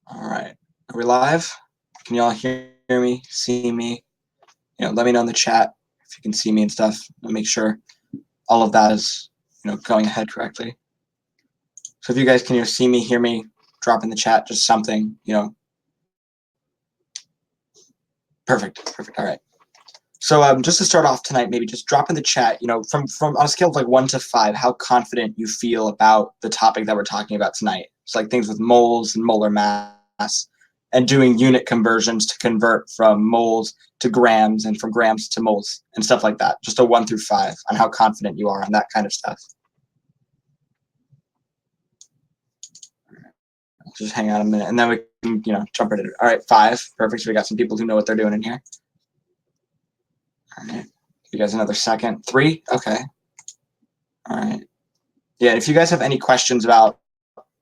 All right. Are we live? Can you all hear me, see me? Let me know in the chat if you can see me and stuff. I'll make sure all of that is, going ahead correctly. So if you guys can see me, hear me, drop in the chat just something, Perfect. All right. So just to start off tonight, maybe just drop in the chat, from on a scale of like 1 to 5, how confident you feel about the topic that we're talking about tonight. It's like things with moles and molar mass and doing unit conversions to convert from moles to grams and from grams to moles and stuff like that. Just a 1 through 5 on how confident you are on that kind of stuff. Just hang out a minute and then we can, jump right into it. All right, 5. Perfect. So we got some people who know what they're doing in here. All right. You guys another second. 3. Okay. All right. Yeah, if you guys have any questions about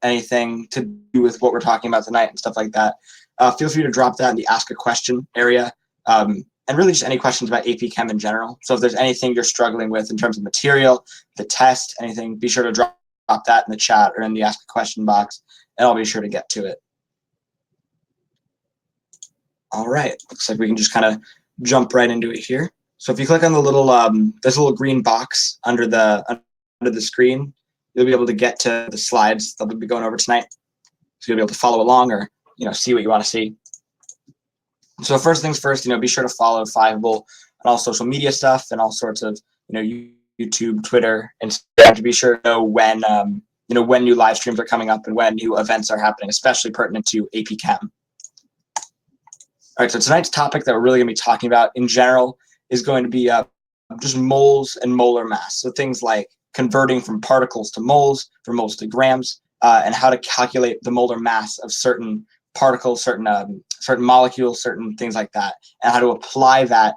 anything to do with what we're talking about tonight and stuff like that, feel free to drop that in the Ask a Question area. And really just any questions about AP Chem in general. So if there's anything you're struggling with in terms of material, the test, anything, be sure to drop that in the chat or in the Ask a Question box, and I'll be sure to get to it. All right. Looks like we can just kind of jump right into it here. So if you click on the little this little green box under the screen, you'll be able to get to the slides that we'll be going over tonight. So you'll be able to follow along or see what you want to see. So first things first, be sure to follow Fiveable on all social media stuff and all sorts of YouTube, Twitter, and to be sure to know when when new live streams are coming up and when new events are happening, especially pertinent to AP Chem. All right, so tonight's topic that we're really going to be talking about in general is going to be just moles and molar mass. So things like converting from particles to moles, from moles to grams, and how to calculate the molar mass of certain particles, certain molecules, certain things like that, and how to apply that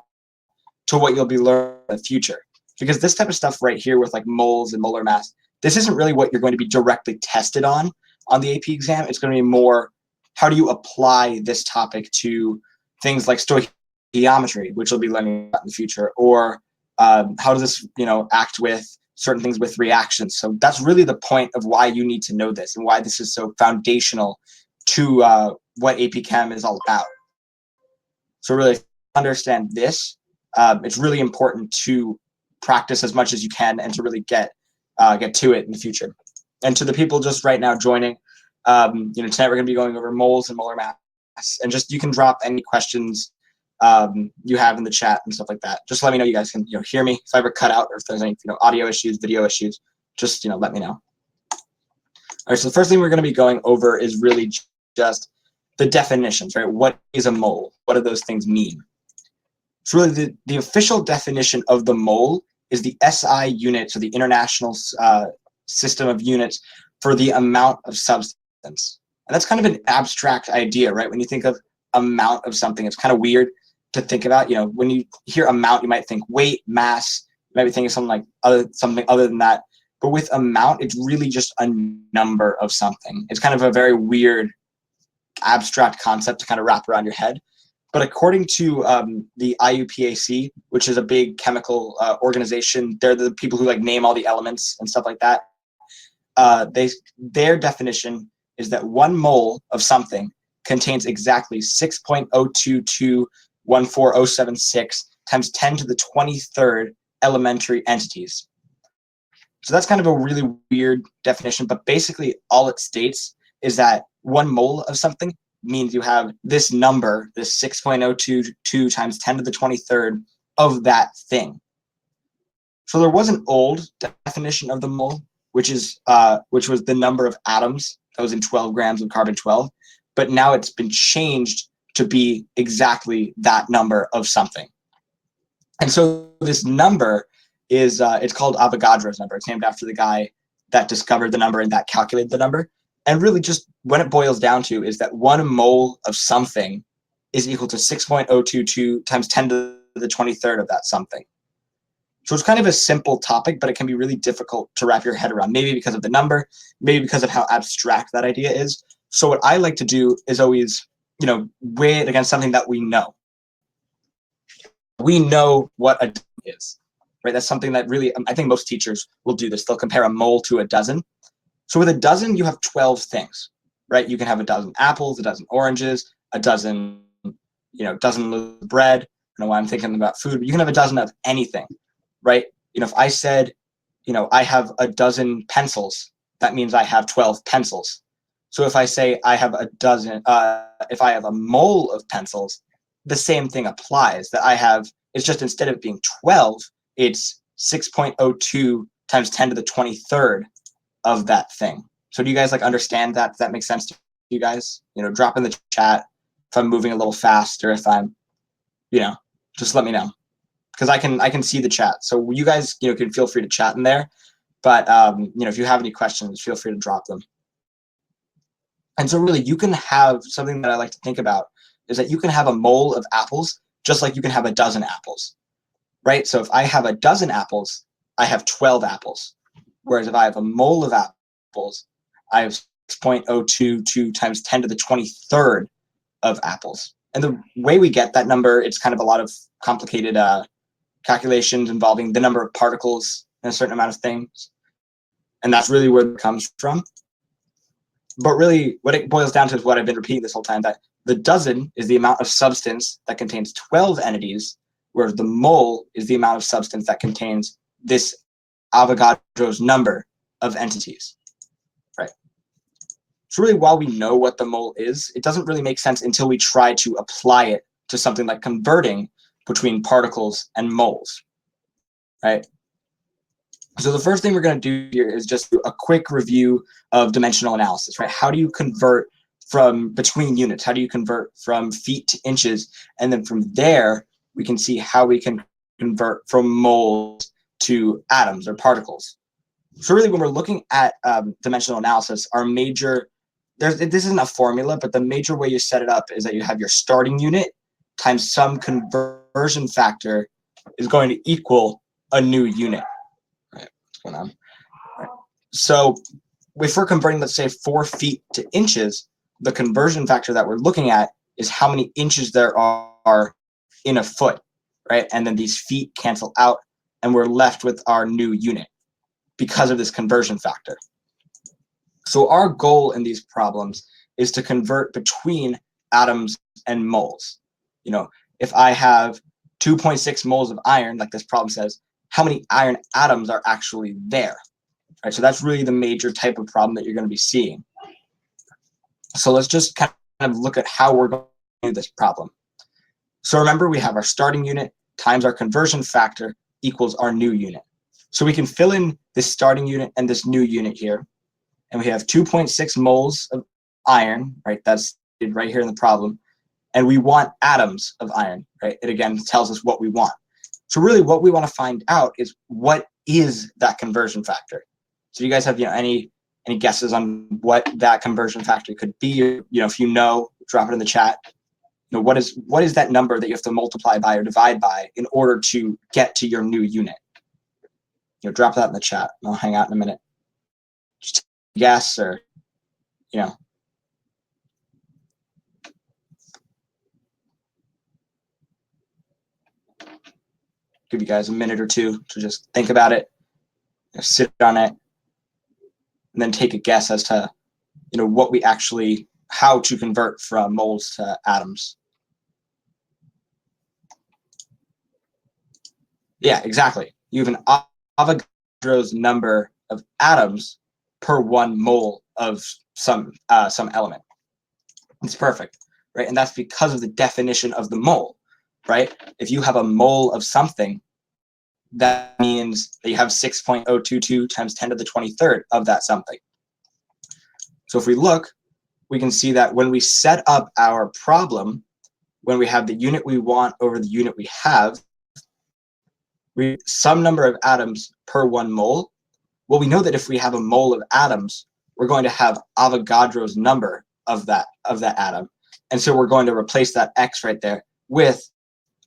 to what you'll be learning in the future. Because this type of stuff right here with like moles and molar mass, this isn't really what you're going to be directly tested on the AP exam. It's going to be more, how do you apply this topic to things like stoichiometry, which we'll be learning about in the future, or how does this, act with certain things with reactions. So that's really the point of why you need to know this and why this is so foundational to what AP Chem is all about. So really understand this. It's really important to practice as much as you can and to really get to it in the future. And to the people just right now joining, tonight we're going to be going over moles and molar mass, and just you can drop any questions you have in the chat and stuff like that. Just let me know you guys can hear me. If I ever cut out or if there's any audio issues, video issues, just let me know. All right, so the first thing we're going to be going over is really just the definitions, right? What is a mole? What do those things mean? So really the official definition of the mole is the SI unit, so the International System of Units for the amount of substance. And that's kind of an abstract idea, right? When you think of amount of something, it's kind of weird to think about. When you hear amount, you might think weight, mass, you might be thinking something other than that. But with amount, it's really just a number of something. It's kind of a very weird, abstract concept to kind of wrap around your head. But according to the IUPAC, which is a big chemical organization, they're the people who name all the elements and stuff like that. Their definition is that 1 mole of something contains exactly 6.02214076 times 10 to the 23rd elementary entities. So that's kind of a really weird definition, but basically all it states is that 1 mole of something means you have this number, this 6.022 times 10 to the 23rd of that thing. So there was an old definition of the mole, which was the number of atoms that was in 12 grams of carbon-12, but now it's been changed to be exactly that number of something. And so this number is it's called Avogadro's number. It's named after the guy that discovered the number and that calculated the number. And really just when it boils down to is that 1 mole of something is equal to 6.022 times 10 to the 23rd of that something. So it's kind of a simple topic, but it can be really difficult to wrap your head around, maybe because of the number, maybe because of how abstract that idea is. So what I like to do is always, weigh it against something that we know. We know what a dozen is, right? That's something that really, I think most teachers will do this. They'll compare a mole to a dozen. So with a dozen, you have 12 things. right? You can have a dozen apples, a dozen oranges, a dozen, dozen loaves of bread. I don't know why I'm thinking about food, but you can have a dozen of anything, right? If I said, I have a dozen pencils, that means I have 12 pencils. So if I say I have a dozen, if I have a mole of pencils, the same thing applies. That I have, it's just instead of being 12, it's 6.02 times 10 to the 23rd of that thing. So do you guys understand that? Does that make sense to you guys? Drop in the chat if I'm moving a little fast, or if I'm, just let me know, because I can see the chat. So you guys, can feel free to chat in there. But if you have any questions, feel free to drop them. And so really, you can have something that I like to think about is that you can have a mole of apples just like you can have a dozen apples, right? So if I have a dozen apples, I have 12 apples. Whereas if I have a mole of apples, I have 6.022 times 10 to the 23rd of apples. And the way we get that number, it's kind of a lot of complicated calculations involving the number of particles in a certain amount of things. And that's really where it comes from. But really, what it boils down to is what I've been repeating this whole time, that the dozen is the amount of substance that contains 12 entities, whereas the mole is the amount of substance that contains this Avogadro's number of entities, right? So really, while we know what the mole is, it doesn't really make sense until we try to apply it to something like converting between particles and moles, right? So the first thing we're going to do here is just a quick review of dimensional analysis, right? How do you convert from between units? How do you convert from feet to inches? And then from there, we can see how we can convert from moles to atoms or particles. So really, when we're looking at dimensional analysis, our major, this isn't a formula, but the major way you set it up is that you have your starting unit times some conversion factor is going to equal a new unit. Right, what's going on? Right. So if we're converting, let's say, 4 feet to inches, the conversion factor that we're looking at is how many inches there are in a foot, right? And then these feet cancel out, and we're left with our new unit because of this conversion factor. So our goal in these problems is to convert between atoms and moles. If I have 2.6 moles of iron, like this problem says, how many iron atoms are actually there? Right, so that's really the major type of problem that you're going to be seeing. So let's just kind of look at how we're going to do this problem. So remember, we have our starting unit times our conversion factor equals our new unit. So we can fill in this starting unit and this new unit here. And we have 2.6 moles of iron, right? That's right here in the problem. And we want atoms of iron, right? It again tells us what we want. So really what we want to find out is what is that conversion factor? So you guys have any guesses on what that conversion factor could be? If you know, drop it in the chat. What is that number that you have to multiply by or divide by in order to get to your new unit? Drop that in the chat. I'll hang out in a minute. Just guess, or give you guys a minute or two to just think about it, sit on it, and then take a guess as to what we actually, how to convert from moles to atoms. Yeah, exactly. You have an Avogadro's number of atoms per 1 mole of some element. It's perfect, right? And that's because of the definition of the mole, right? If you have a mole of something, that means that you have 6.022 times 10 to the 23rd of that something. So if we look, we can see that when we set up our problem, when we have the unit we want over the unit we have, some number of atoms per 1 mole. Well, we know that if we have a mole of atoms, we're going to have Avogadro's number of that atom. And so we're going to replace that X right there with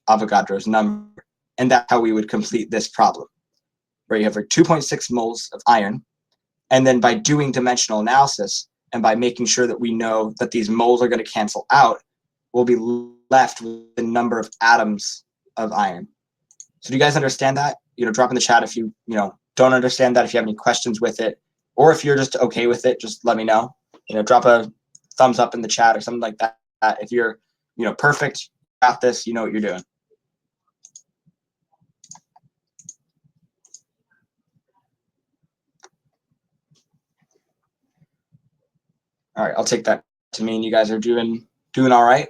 Avogadro's number. And that's how we would complete this problem, where you have 2.6 moles of iron. And then by doing dimensional analysis and by making sure that we know that these moles are going to cancel out, we'll be left with the number of atoms of iron. So do you guys understand that? Drop in the chat if you don't understand that, if you have any questions with it, or if you're just okay with it, just let me know. Drop a thumbs up in the chat or something like that. If you're, perfect, got this, you know what you're doing. All right, I'll take that to mean you guys are doing all right.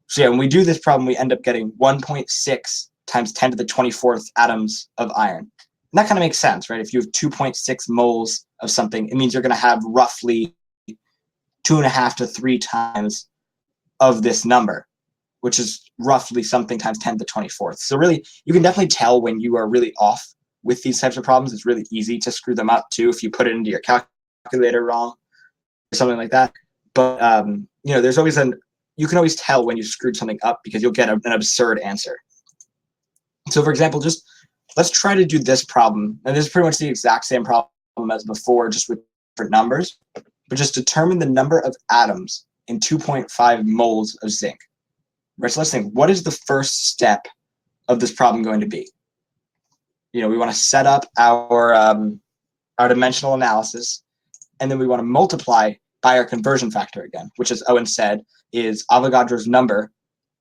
So yeah, when we do this problem, we end up getting 1.6 times 10 to the 24th atoms of iron. And that kind of makes sense, right? If you have 2.6 moles of something, it means you're going to have roughly 2.5 to 3 times of this number, which is roughly something times 10 to the 24th. So really, you can definitely tell when you are really off with these types of problems. It's really easy to screw them up too if you put it into your calculator wrong or something like that. But there's always you can always tell when you screwed something up because you'll get an absurd answer. So for example, just let's try to do this problem. And this is pretty much the exact same problem as before, just with different numbers. But just determine the number of atoms in 2.5 moles of zinc. Right, so let's think, what is the first step of this problem going to be? We want to set up our dimensional analysis, and then we want to multiply by our conversion factor again, which, as Owen said, is Avogadro's number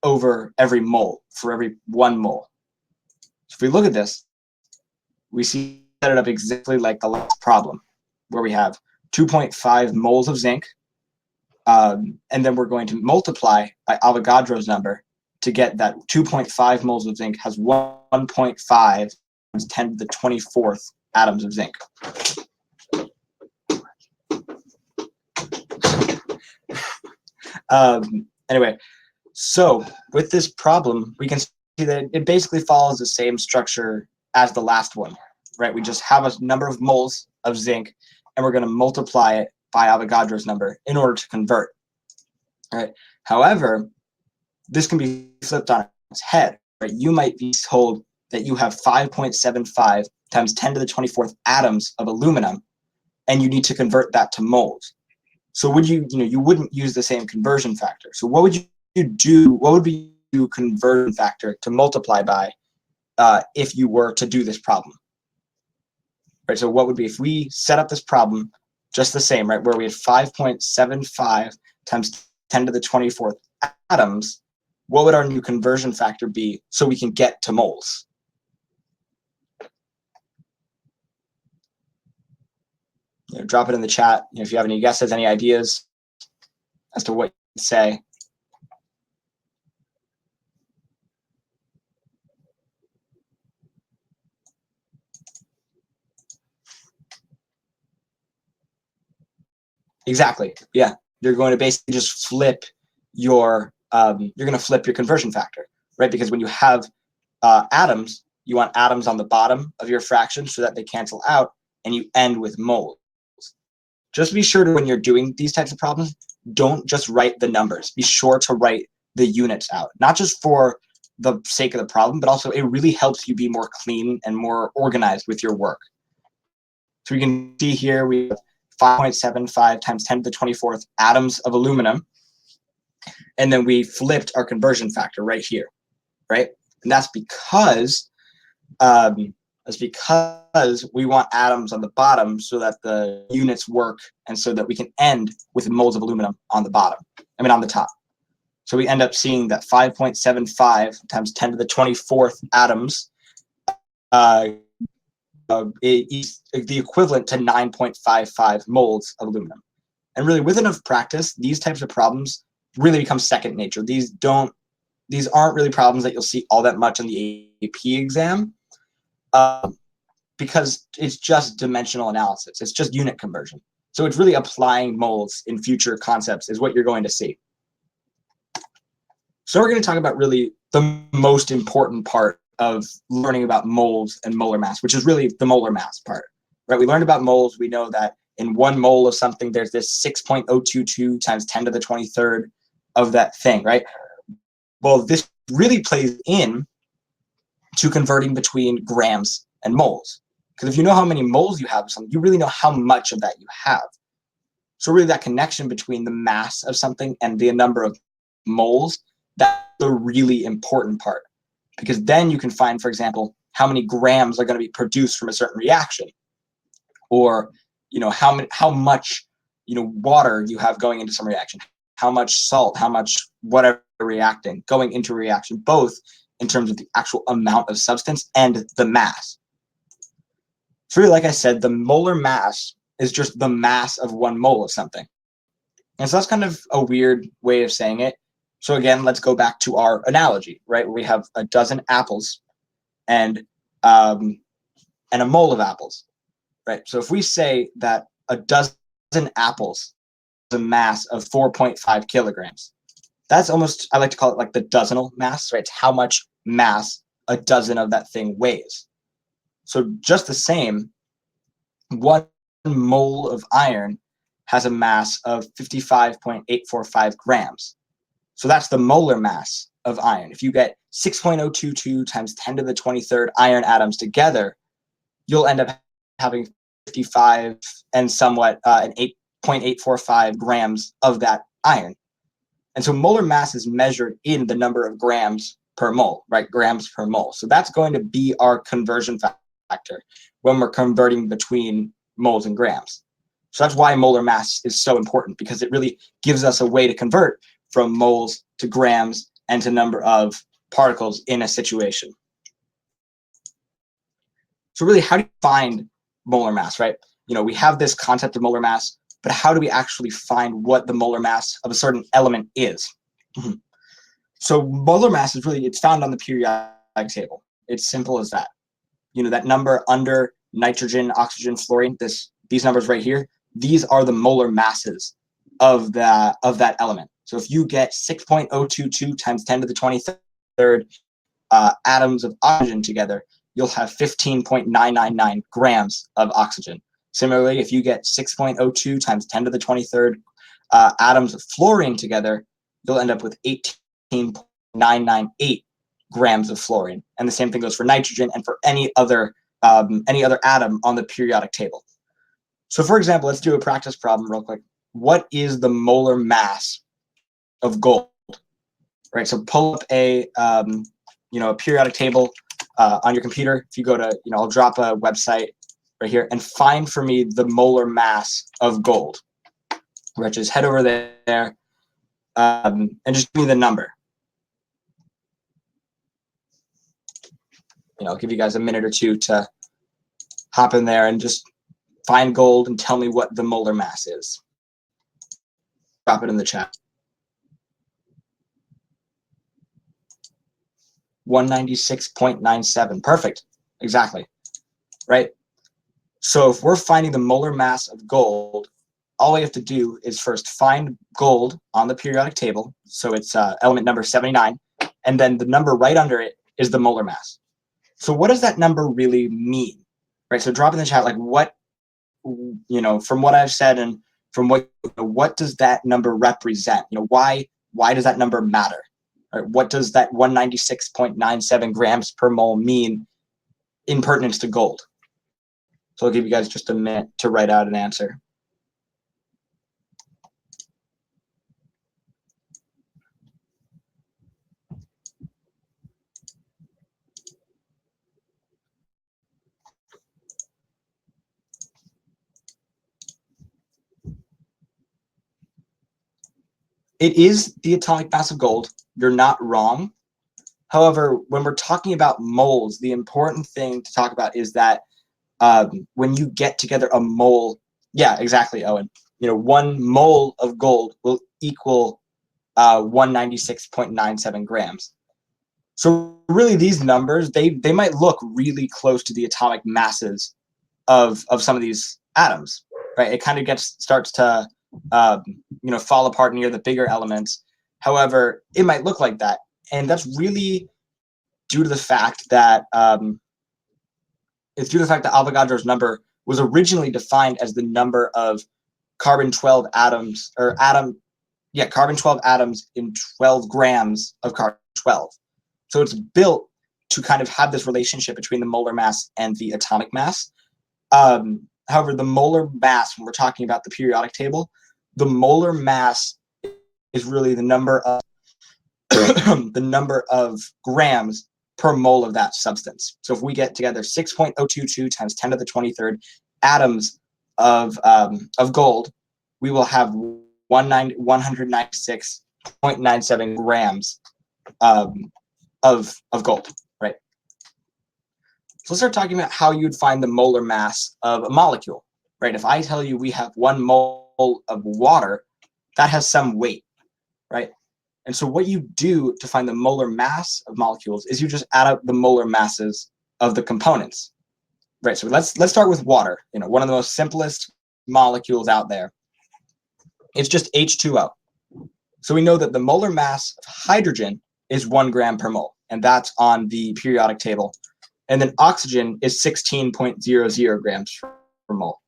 over every mole, for every 1 mole. So if we look at this, we see set it up exactly like the last problem, where we have 2.5 moles of zinc, and then we're going to multiply by Avogadro's number to get that 2.5 moles of zinc has 1.5 times 10 to the 24th atoms of zinc. Anyway, so with this problem, we can see that it basically follows the same structure as the last one, right? We just have a number of moles of zinc, and we're going to multiply it by Avogadro's number in order to convert. All right. However, this can be flipped on its head, right? You might be told that you have 5.75 times 10 to the 24th atoms of aluminum, and you need to convert that to moles. So would you wouldn't use the same conversion factor. So what would you do? What would be your conversion factor to multiply by if you were to do this problem? Right. So what would be if we set up this problem just the same, right? Where we had 5.75 times 10 to the 24th atoms, what would our new conversion factor be so we can get to moles? Drop it in the chat if you have any guesses, any ideas as to what you'd say. Exactly. Yeah. You're going to basically just flip your conversion factor, right? Because when you have atoms, you want atoms on the bottom of your fraction so that they cancel out, and you end with moles. Just be sure to, when you're doing these types of problems, don't just write the numbers. Be sure to write the units out, not just for the sake of the problem, but also it really helps you be more clean and more organized with your work. So we can see here we have 5.75 times 10 to the 24th atoms of aluminum, and then we flipped our conversion factor right here, right? And that's because we want atoms on the bottom so that the units work, and so that we can end with moles of aluminum on the on the top. So we end up seeing that 5.75 times 10 to the 24th atoms is the equivalent to 9.55 moles of aluminum. And really, with enough practice, these types of problems really become second nature. These aren't really problems that you'll see all that much in the AP exam, because it's just dimensional analysis. It's just unit conversion. So it's really applying moles in future concepts is what you're going to see. So we're going to talk about really the most important part of learning about moles and molar mass, which is really the molar mass part, right? We learned about moles. We know that in 1 mole of something, there's this 6.022 times 10 to the 23rd of that thing, right? Well, this really plays in to converting between grams and moles. Because if you know how many moles you have of something, you really know how much of that you have. So really that connection between the mass of something and the number of moles, that's the really important part. Because then you can find, for example, how many grams are going to be produced from a certain reaction. Or, how much, water you have going into some reaction, how much salt, how much whatever reacting going into a reaction, both in terms of the actual amount of substance and the mass. So really, like I said, the molar mass is just the mass of 1 mole of something. And so that's kind of a weird way of saying it. So again, let's go back to our analogy, right? Where we have a dozen apples and a mole of apples, right? So if we say that a dozen apples has a mass of 4.5 kilograms, that's almost, I like to call it like the dozenal mass, right? It's how much mass a dozen of that thing weighs. So just the same, 1 mole of iron has a mass of 55.845 grams. So that's the molar mass of iron. If you get 6.022 times 10 to the 23rd iron atoms together, you'll end up having 55 and somewhat and 8.845 grams of that iron. And so molar mass is measured in the number of grams per mole, right? Grams per mole. So that's going to be our conversion factor when we're converting between moles and grams. So that's why molar mass is so important, because it really gives us a way to convert from moles to grams and to number of particles in a situation. So really, how do you find molar mass, right? We have this concept of molar mass, but how do we actually find what the molar mass of a certain element is? So molar mass is really, it's found on the periodic table. It's simple as that. That number under nitrogen, oxygen, fluorine, these numbers right here, these are the molar masses of that element. So if you get 6.022 times 10 to the 23rd atoms of oxygen together, you'll have 15.999 grams of oxygen. Similarly, if you get 6.02 times 10 to the 23rd atoms of fluorine together, you'll end up with 18.998 grams of fluorine. And the same thing goes for nitrogen and for any other atom on the periodic table. So for example, let's do a practice problem real quick. What is the molar mass of gold? Right, so pull up a periodic table on your computer. If you go to, I'll drop a website right here, and find for me the molar mass of gold. Right, just head over there and just give me the number. I'll give you guys a minute or two to hop in there and just find gold and tell me what the molar mass is. Drop it in the chat. 196.97. Perfect. Exactly. Right? So if we're finding the molar mass of gold, all we have to do is first find gold on the periodic table. So it's element number 79. And then the number right under it is the molar mass. So what does that number really mean? Right? So drop in the chat, like what, from what I've said and from what does that number represent? Why does that number matter? Right? What does that 196.97 grams per mole mean in pertinence to gold? So I'll give you guys just a minute to write out an answer. It is the atomic mass of gold. You're not wrong. However, when we're talking about moles, the important thing to talk about is that when you get together a mole, yeah, exactly, Owen. 1 mole of gold will equal 196.97 grams. So really, these numbers, they might look really close to the atomic masses of some of these atoms, right? It kind of starts to fall apart near the bigger elements. However, it might look like that, and that's really due to the fact that Avogadro's number was originally defined as the number of carbon-12 atoms, carbon-12 atoms in 12 grams of carbon-12. So it's built to kind of have this relationship between the molar mass and the atomic mass. However, the molar mass, when we're talking about the periodic table, the molar mass is really the number of the number of grams per mole of that substance. So if we get together 6.022 times 10 to the 23rd atoms of gold, we will have 196.97 grams of gold, right? So let's start talking about how you'd find the molar mass of a molecule, right? If I tell you we have 1 mole of water, that has some weight, right? And so what you do to find the molar mass of molecules is you just add up the molar masses of the components, right? So let's start with water, one of the most simplest molecules out there. It's just H2O. So we know that the molar mass of hydrogen is 1 gram per mole, and that's on the periodic table. And then oxygen is 16.00 grams per mole.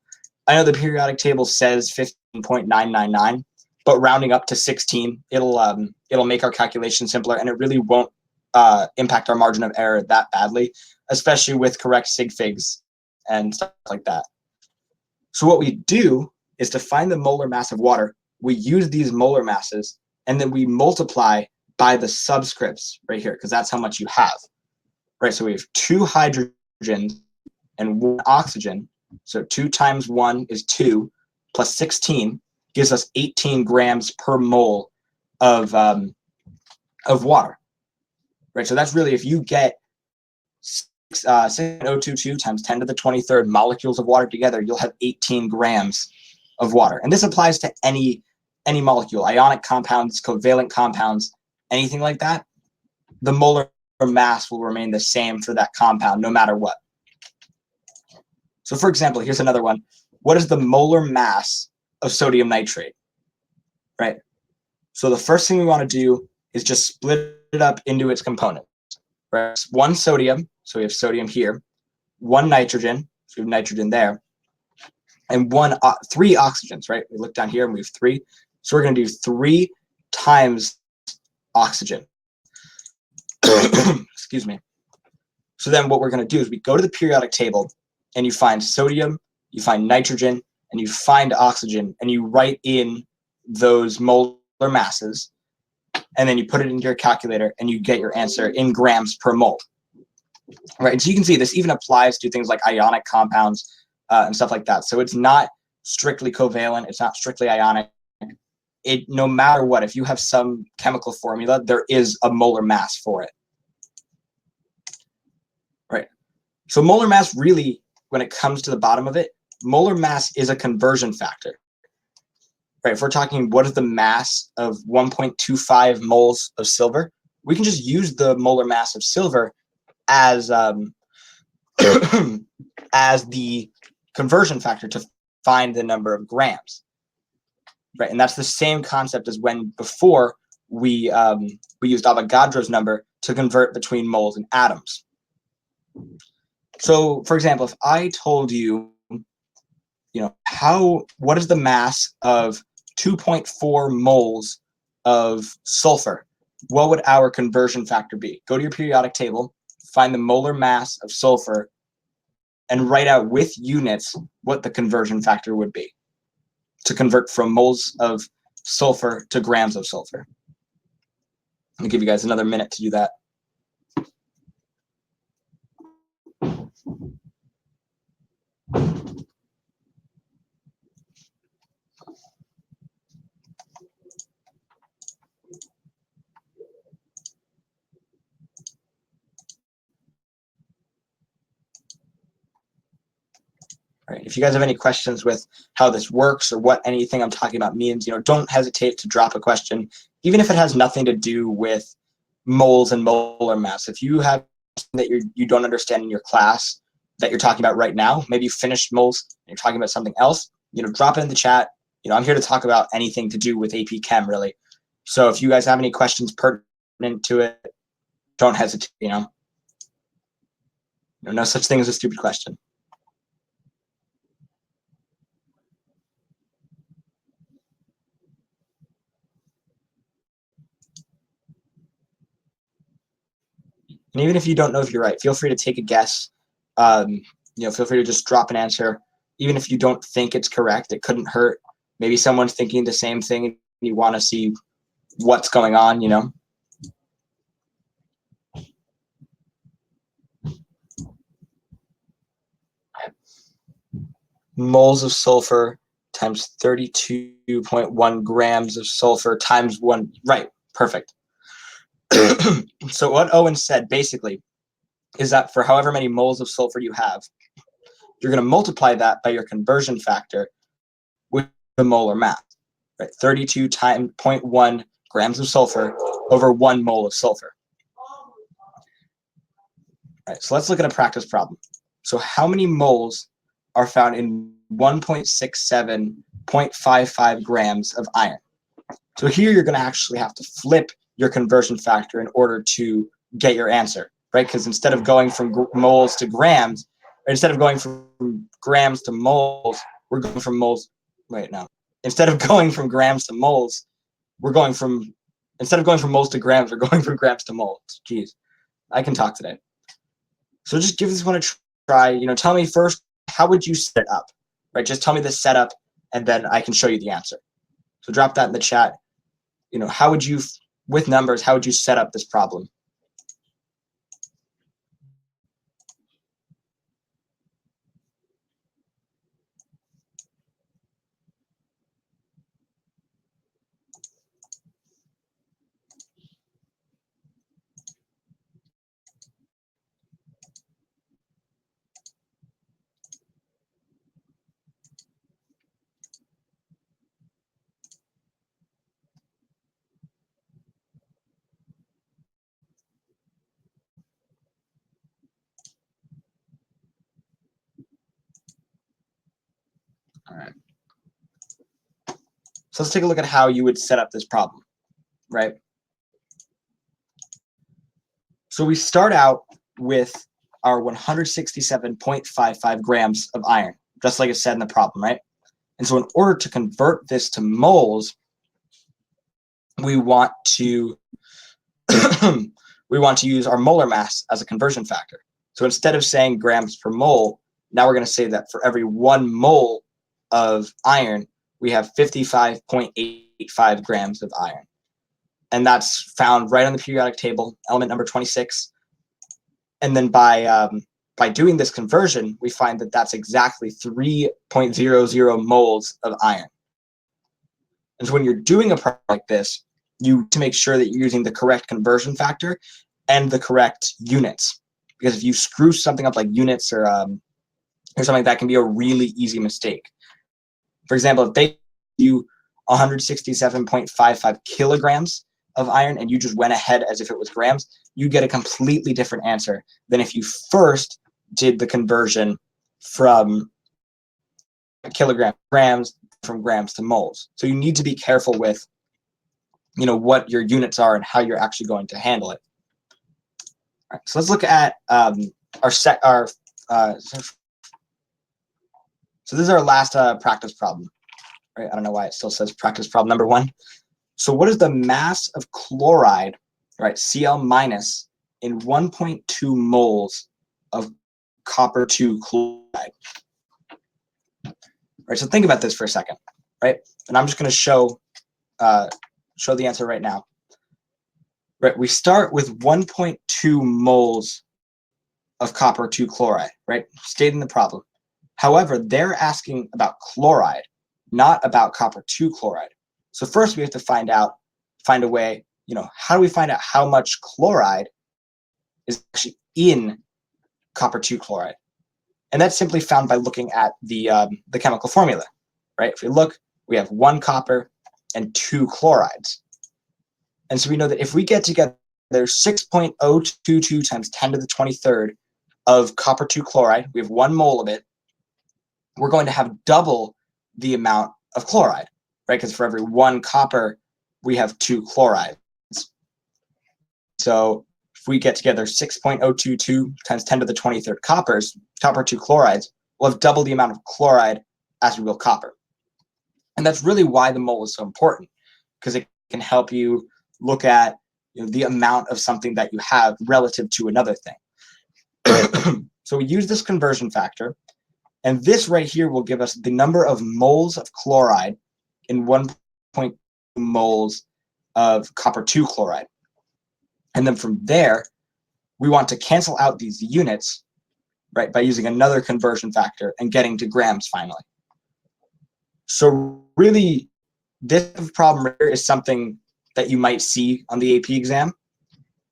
I know the periodic table says 15.999, but rounding up to 16, it'll make our calculation simpler, and it really won't impact our margin of error that badly, especially with correct sig figs and stuff like that. So what we do is to find the molar mass of water, we use these molar masses, and then we multiply by the subscripts right here, because that's how much you have, right? So we have 2 hydrogens and 1 oxygen. So 2 times 1 is 2, plus 16 gives us 18 grams per mole of water, right? So that's really, if you get 6.022 times 10 to the 23rd molecules of water together, you'll have 18 grams of water. And this applies to any molecule, ionic compounds, covalent compounds, anything like that. The molar mass will remain the same for that compound no matter what. So for example, here's another one. What is the molar mass of sodium nitrate, right? So the first thing we want to do is just split it up into its components, right? 1 sodium, so we have sodium here, 1 nitrogen, so we have nitrogen there, and 3 oxygens, right? We look down here and we have 3. So we're going to do 3 times oxygen. Excuse me. So then what we're going to do is we go to the periodic table and you find sodium, you find nitrogen, and you find oxygen, and you write in those molar masses, and then you put it into your calculator and you get your answer in grams per mole. Right, and so you can see this even applies to things like ionic compounds and stuff like that. So it's not strictly covalent, it's not strictly ionic. No matter what, if you have some chemical formula, there is a molar mass for it. Right. So molar mass really, when it comes to the bottom of it, molar mass is a conversion factor. Right. If we're talking what is the mass of 1.25 moles of silver, we can just use the molar mass of silver as as the conversion factor to find the number of grams. Right, and that's the same concept as when before we used Avogadro's number to convert between moles and atoms. So, for example, if I told you, what is the mass of 2.4 moles of sulfur? What would our conversion factor be? Go to your periodic table, find the molar mass of sulfur, and write out with units what the conversion factor would be to convert from moles of sulfur to grams of sulfur. I'll give you guys another minute to do that. All right, if you guys have any questions with how this works or what anything I'm talking about means, don't hesitate to drop a question, even if it has nothing to do with moles and molar mass. If you have something that you don't understand in your class that you're talking about right now, maybe you finished moles and you're talking about something else, drop it in the chat. I'm here to talk about anything to do with AP Chem, really. So if you guys have any questions pertinent to it, don't hesitate, no such thing as a stupid question. And even if you don't know if you're right, feel free to take a guess. Feel free to just drop an answer. Even if you don't think it's correct, it couldn't hurt. Maybe someone's thinking the same thing and you want to see what's going on, Moles of sulfur times 32.1 grams of sulfur times 1. Right, perfect. So what Owen said basically is that for however many moles of sulfur you have, you're going to multiply that by your conversion factor with the molar mass, right? 32 times 0.1 grams of sulfur over 1 mole of sulfur. All right, so let's look at a practice problem. So how many moles are found in 1.67.55 grams of iron? So here you're going to actually have to flip your conversion factor in order to get your answer, right? Because instead of going from moles to grams, or instead of going from grams to moles, we're going from moles. Wait, no. Instead of going from grams to moles, instead of going from moles to grams, we're going from grams to moles. Jeez, I can talk today. So just give this one a try. Tell me first, how would you set it up, right? Just tell me the setup, and then I can show you the answer. So drop that in the chat. How would you, with numbers, how would you set up this problem? All right. So let's take a look at how you would set up this problem, right? So we start out with our 167.55 grams of iron, just like it said in the problem, right? And so in order to convert this to moles, we want to use our molar mass as a conversion factor. So instead of saying grams per mole, now we're going to say that for every 1 mole of iron, we have 55.85 grams of iron. And that's found right on the periodic table, element number 26. And then by doing this conversion, we find that that's exactly 3.00 moles of iron. And so when you're doing a problem like this, you to make sure that you're using the correct conversion factor and the correct units. Because if you screw something up like units or something, that can be a really easy mistake. For example, if they give you 167.55 kilograms of iron and you just went ahead as if it was grams, you get a completely different answer than if you first did the conversion from grams from grams to moles. So you need to be careful with what your units are and how you're actually going to handle it. All right, so let's look at so this is our last practice problem, right? I don't know why it still says practice problem number 1. So what is the mass of chloride, right, Cl minus, in 1.2 moles of copper 2 chloride? Right, so think about this for a second, right? And I'm just going to show the answer right now. Right, we start with 1.2 moles of copper 2 chloride, right? Stated in the problem. However, they're asking about chloride, not about copper 2 chloride. So first we have to find a way, how do we find out how much chloride is actually in copper 2 chloride? And that's simply found by looking at the chemical formula, right? If we look, we have 1 copper and 2 chlorides. And so we know that if we get together 6.022 times 10 to the 23rd of copper 2 chloride, we have 1 mole of it, we're going to have double the amount of chloride, right? Because for every 1 copper, we have 2 chlorides. So if we get together 6.022 times 10 to the 23rd copper 2 chlorides, we'll have double the amount of chloride as we will copper. And that's really why the mole is so important, because it can help you look at the amount of something that you have relative to another thing. So we use this conversion factor, and this right here will give us the number of moles of chloride in 1.2 moles of copper 2 chloride. And then from there, we want to cancel out these units, right, by using another conversion factor and getting to grams finally. So really, this problem here is something that you might see on the AP exam,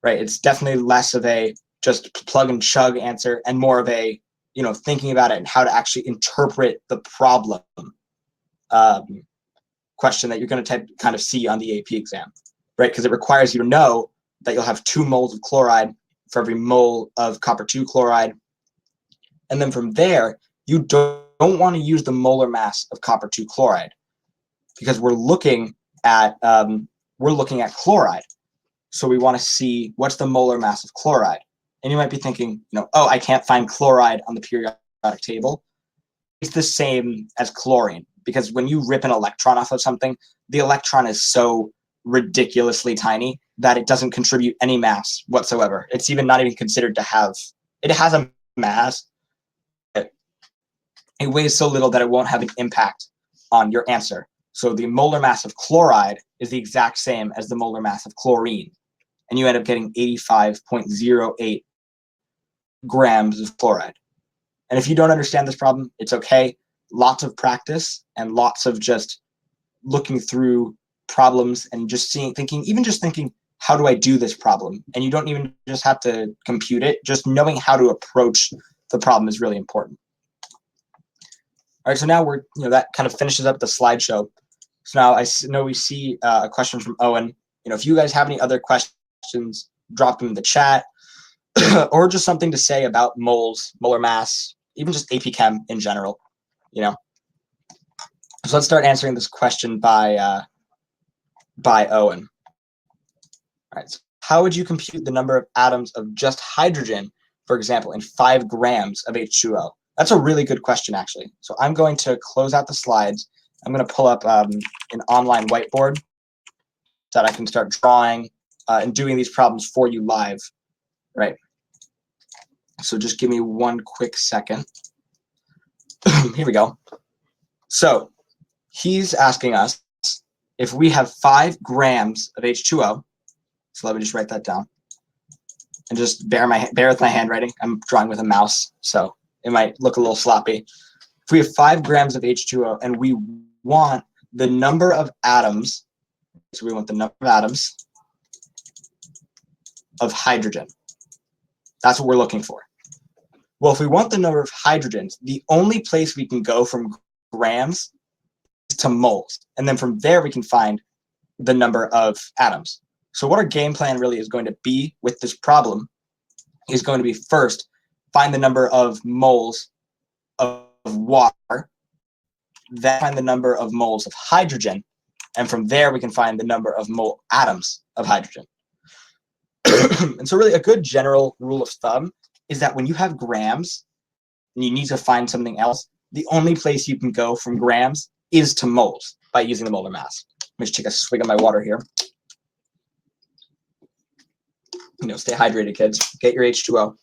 right? It's definitely less of a just plug and chug answer and more of a, thinking about it and how to actually interpret the problem question that you're going to kind of see on the AP exam, right? Because it requires you to know that you'll have 2 moles of chloride for every mole of copper 2 chloride. And then from there, you don't want to use the molar mass of copper 2 chloride because we're looking at chloride. So we want to see what's the molar mass of chloride. And you might be thinking, oh, I can't find chloride on the periodic table. It's the same as chlorine, because when you rip an electron off of something, the electron is so ridiculously tiny that it doesn't contribute any mass whatsoever. It's even not even considered to have, it has a mass. It weighs so little that it won't have an impact on your answer. So the molar mass of chloride is the exact same as the molar mass of chlorine. And you end up getting 85.08 grams of chloride. And if you don't understand this problem, it's okay. Lots of practice and lots of just looking through problems and just thinking, how do I do this problem? And you don't even just have to compute it. Just knowing how to approach the problem is really important. All right, so now we're, that kind of finishes up the slideshow. So now I know we see a question from Owen. If you guys have any other questions, drop them in the chat or just something to say about moles, molar mass, even just AP Chem in general, So let's start answering this question by Owen. All right, so how would you compute the number of atoms of just hydrogen, for example, in 5 grams of H2O? That's a really good question, actually. So I'm going to close out the slides. I'm going to pull up an online whiteboard so that I can start drawing and doing these problems for you live, right? So just give me one quick second. Here we go. So he's asking us if we have 5 grams of H2O. So let me just write that down. And just bear with my handwriting. I'm drawing with a mouse, so it might look a little sloppy. If we have 5 grams of H2O and we want the number of atoms, so we want the number of atoms of hydrogen. That's what we're looking for. Well, if we want the number of hydrogens, the only place we can go from grams is to moles. And then from there, we can find the number of atoms. So what our game plan really is going to be with this problem is going to be, first, find the number of moles of water, then find the number of moles of hydrogen, and from there we can find the number of atoms of hydrogen. And so really a good general rule of thumb is that when you have grams and you need to find something else, the only place you can go from grams is to moles by using the molar mass. Let me just take a swig of my water here. Stay hydrated, kids. Get your H2O.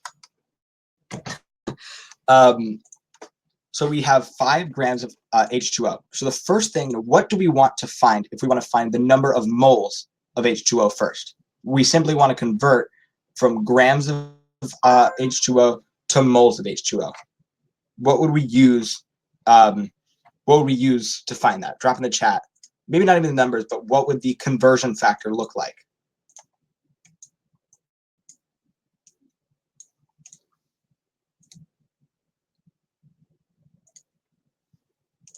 So we have 5 grams of H2O. So the first thing, what do we want to find if we want to find the number of moles of H2O first? We simply want to convert from grams of H2O to moles of H2O. What would we use? What would we use to find that? Drop in the chat. Maybe not even the numbers, but what would the conversion factor look like?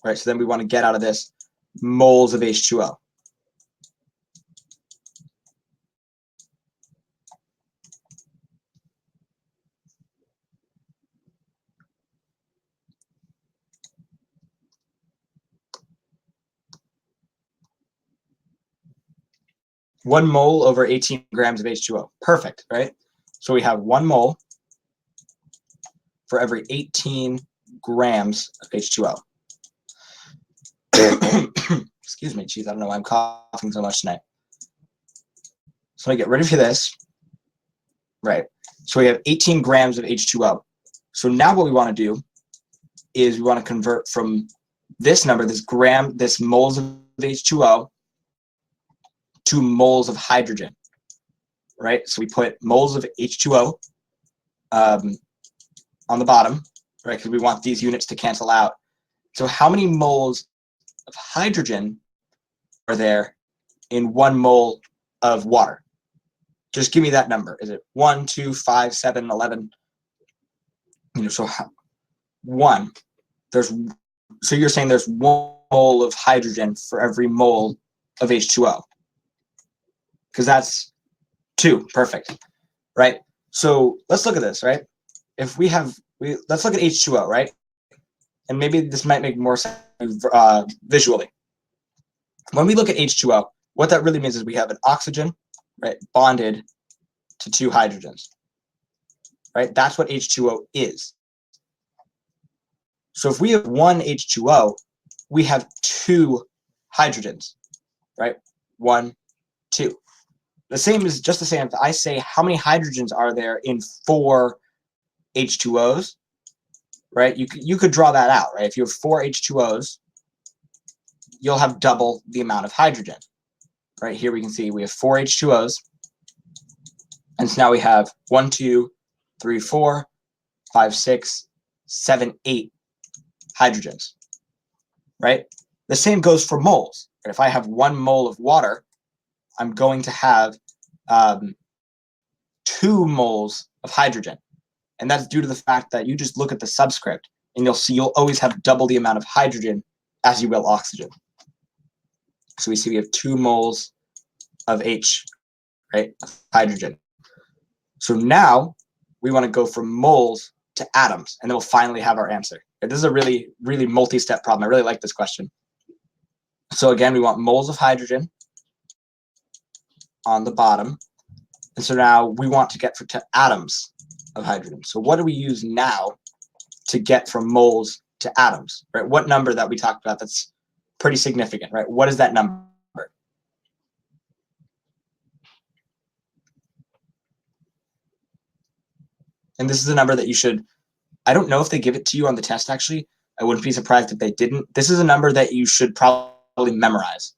Right, so then we want to get out of this moles of H2O. One mole over 18 grams of H2O. Perfect, right? So we have 1 mole for every 18 grams of H2O. Excuse me, geez, I don't know why I'm coughing so much tonight. So I get rid of this. Right. So we have 18 grams of H2O. So now what we want to do is we want to convert from this number, this moles of H2O, to moles of hydrogen. Right. So we put moles of H2O on the bottom, right? Because we want these units to cancel out. So how many moles of hydrogen are there in 1 mole of water? Just give me that number. Is it 1, 2, 5, 7, 11? You know, so 1. So you're saying there's 1 mole of hydrogen for every mole of H2O, because that's 2. Perfect, right? So let's look at this, right? If let's look at H2O, right? And maybe this might make more sense visually. When we look at H2O, what that really means is we have an oxygen, right, bonded to 2 hydrogens, right? That's what H2O is. So if we have 1 H2O, we have 2 hydrogens, right? 1, 2. The same is just the same. If I say how many hydrogens are there in 4 H2Os, right? You could draw that out, right? If you have 4 H2Os, you'll have double the amount of hydrogen. Right here we can see we have 4 H2Os, and so now we have 1, 2, 3, 4, 5, 6, 7, 8 hydrogens, right? The same goes for moles. If I have 1 mole of water, I'm going to have 2 moles of hydrogen. And that's due to the fact that you just look at the subscript and you'll see you'll always have double the amount of hydrogen as you will oxygen. So we see we have 2 moles of H, right, hydrogen. So now we want to go from moles to atoms, and then we'll finally have our answer. This is a really, really multi-step problem. I really like this question. So again, we want moles of hydrogen on the bottom. And so now we want to get to atoms of hydrogen. So what do we use now to get from moles to atoms, right? What number that we talked about that's pretty significant, right? What is that number? And this is a number that you should, I don't know if they give it to you on the test, actually. I wouldn't be surprised if they didn't. This is a number that you should probably memorize.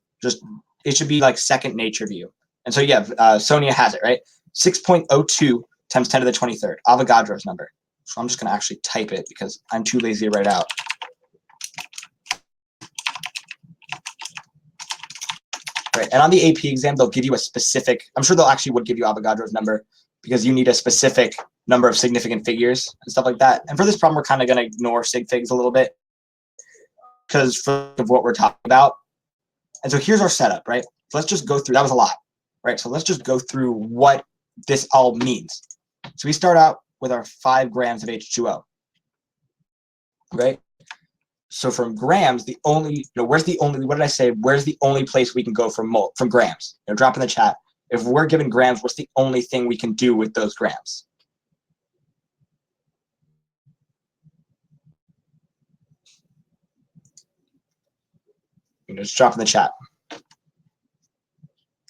It should be like second nature to you. And so yeah, Sonia has it, right? 6.02 times 10 to the 23rd, Avogadro's number. So I'm just going to actually type it because I'm too lazy to write out. Right, and on the AP exam, they'll give you a specific, I'm sure they'll actually would give you Avogadro's number because you need a specific number of significant figures and stuff like that. And for this problem, we're kind of going to ignore sig figs a little bit because of what we're talking about. And so here's our setup, right? So let's just go through, that was a lot, right? So let's just go through what this all means. So we start out with our 5 grams of H2O, right? So from grams, the only, where's the only, what did I say? Where's the only place we can go from grams? Drop in the chat. If we're given grams, what's the only thing we can do with those grams? Just drop in the chat.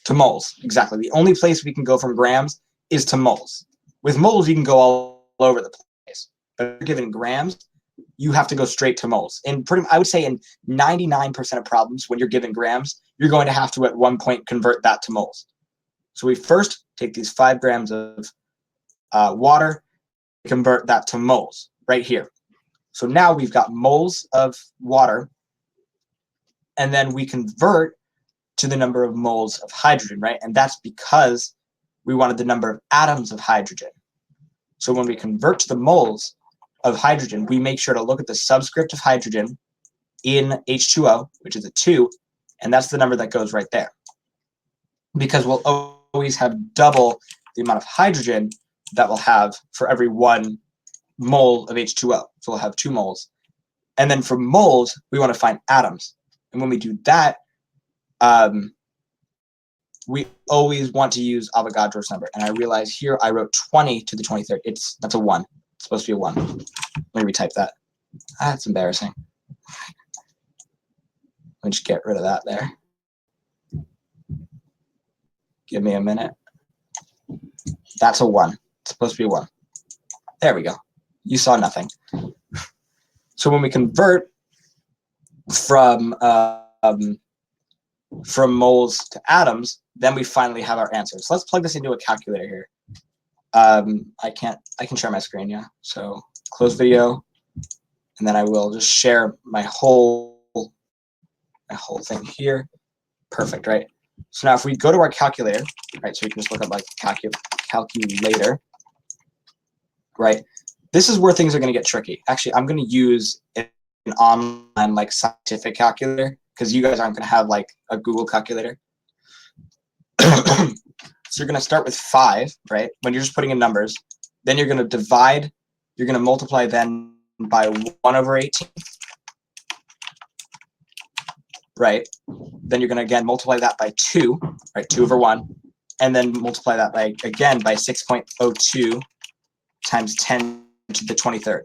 To moles, exactly. The only place we can go from grams is to moles. With moles, you can go all over the place. But if you're given grams, you have to go straight to moles. And I would say in 99% of problems, when you're given grams, you're going to have to at one point convert that to moles. So we first take these 5 grams of water, convert that to moles right here. So now we've got moles of water, and then we convert to the number of moles of hydrogen, right? And that's because we wanted the number of atoms of hydrogen. So when we convert to the moles of hydrogen, we make sure to look at the subscript of hydrogen in H2O, which is a 2, and that's the number that goes right there. Because we'll always have double the amount of hydrogen that we'll have for every 1 mole of H2O. So we'll have 2 moles. And then for moles, we want to find atoms. And when we do that, we always want to use Avogadro's number. And I realize here I wrote 20 to the 23rd. That's a 1. It's supposed to be a 1. Let me retype that. That's embarrassing. Let me just get rid of that there. Give me a minute. That's a 1. It's supposed to be a 1. There we go. You saw nothing. So when we convert from moles to atoms, then we finally have our answer. So let's plug this into a calculator here. I can share my screen, yeah. So close video, and then I will just share my whole my whole thing here. Perfect, right? So now if we go to our calculator, right, so we can just look up like calculator, right? This is where things are going to get tricky. Actually, I'm going to use an online like scientific calculator because you guys aren't going to have like a Google calculator. So you're going to start with 5, right? When you're just putting in numbers, then you're going to divide, you're going to multiply then by 1/18, right? Then you're going to again multiply that by 2, right? 2/1, and then multiply that by again by 6.02 times 10 to the 23rd.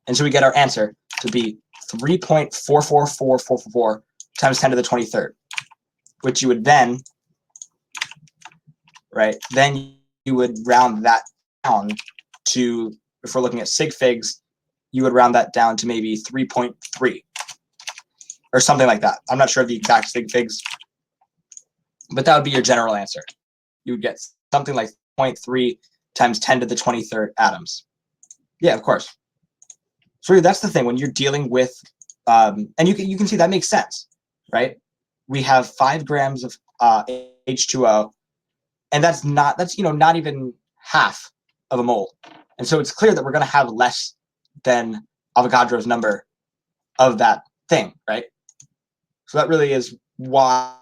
And so we get our answer to be 3.444444 times 10 to the 23rd, which you would then, right, then you would round that down to, if we're looking at sig figs, you would round that down to maybe 3.3 or something like that. I'm not sure of the exact sig figs, but that would be your general answer. You would get something like 0.3 times 10 to the 23rd atoms. Yeah, of course. So that's the thing when you're dealing with, and you can see that makes sense, right? We have 5 grams of H2O, and that's not even half of a mole. And so it's clear that we're going to have less than Avogadro's number of that thing, right? So that really is why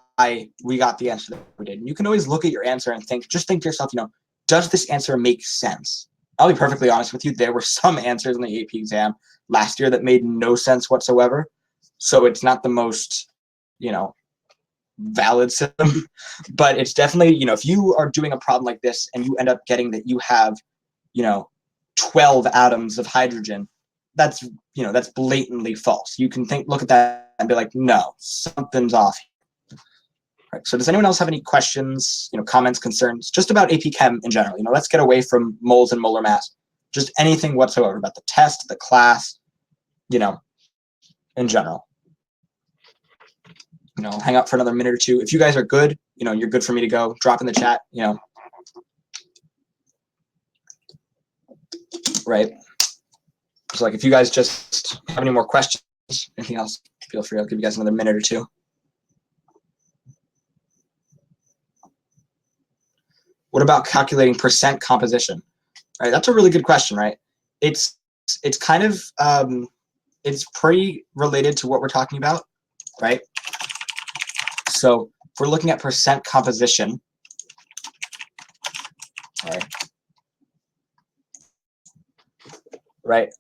we got the answer that we did. And you can always look at your answer and just think to yourself, does this answer make sense? I'll be perfectly honest with you. There were some answers in the AP exam last year that made no sense whatsoever. So it's not the most, valid system, but it's definitely, if you are doing a problem like this and you end up getting that you have, 12 atoms of hydrogen, that's blatantly false. You can look at that and be like, no, something's off. Right, so does anyone else have any questions, comments, concerns, just about AP Chem in general? Let's get away from moles and molar mass, just anything whatsoever about the test, the class, in general. Hang out for another minute or two. If you guys are good, you're good for me to go, drop in the chat, right? So like if you guys just have any more questions, anything else, feel free. I'll give you guys another minute or two. What about calculating percent composition? Right, that's a really good question, right? It's kind of it's pretty related to what we're talking about, right? So if we're looking at percent composition, right?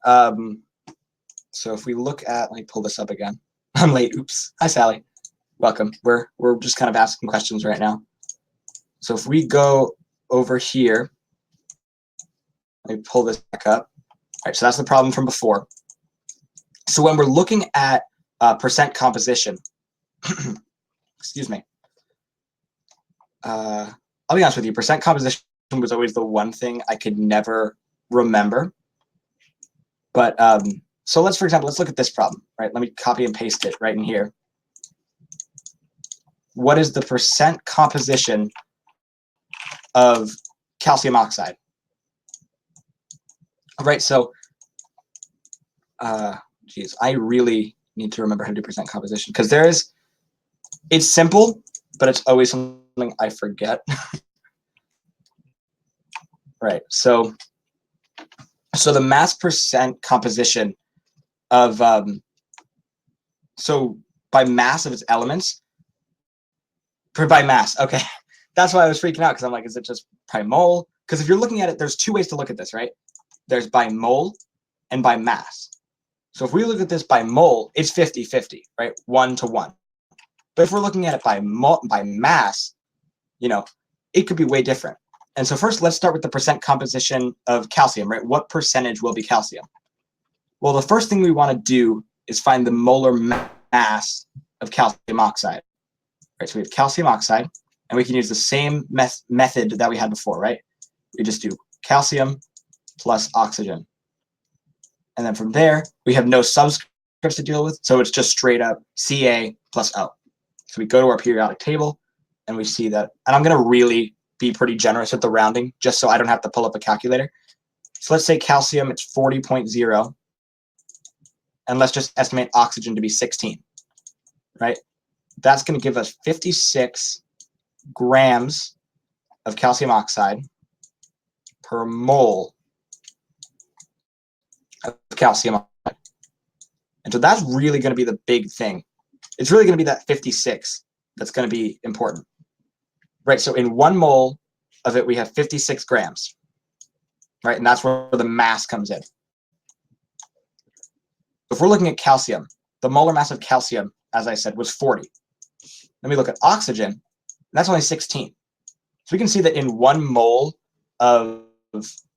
So if we look at, let me pull this up again. I'm late. Oops. Hi, Sally. Welcome. We're just kind of asking questions right now. So if we go over here, let me pull this back up. All right, so that's the problem from before. So when we're looking at percent composition, excuse me, I'll be honest with you, percent composition was always the one thing I could never remember. But so let's, for example, let's look at this problem, right? Let me copy and paste it right in here. What is the percent composition of calcium oxide? Right, so, geez, I really need to remember how to do percent composition because it's simple, but it's always something I forget. Right, so the mass percent composition of, so by mass of its elements, by mass, okay. That's why I was freaking out because I'm like, is it just by mole? Because if you're looking at it, there's 2 ways to look at this, right? There's by mole and by mass. So if we look at this by mole, it's 50-50, right? 1 to 1. But if we're looking at it by mass, it could be way different. And so first, let's start with the percent composition of calcium, right? What percentage will be calcium? Well, the first thing we want to do is find the molar mass of calcium oxide. Right, so we have calcium oxide, and we can use the same method that we had before, right? We just do calcium plus oxygen. And then from there, we have no subscripts to deal with, so it's just straight up Ca plus O. So we go to our periodic table, and we see that, and I'm going to really be pretty generous with the rounding, just so I don't have to pull up a calculator. So let's say calcium, it's 40.0. and let's just estimate oxygen to be 16, right? That's going to give us 56 grams of calcium oxide per mole of calcium oxide. And so that's really going to be the big thing. It's really going to be that 56 that's going to be important, right? So in 1 mole of it, we have 56 grams, right? And that's where the mass comes in. If we're looking at calcium, the molar mass of calcium, as I said, was 40. Then we look at oxygen, and that's only 16. So we can see that in 1 mole of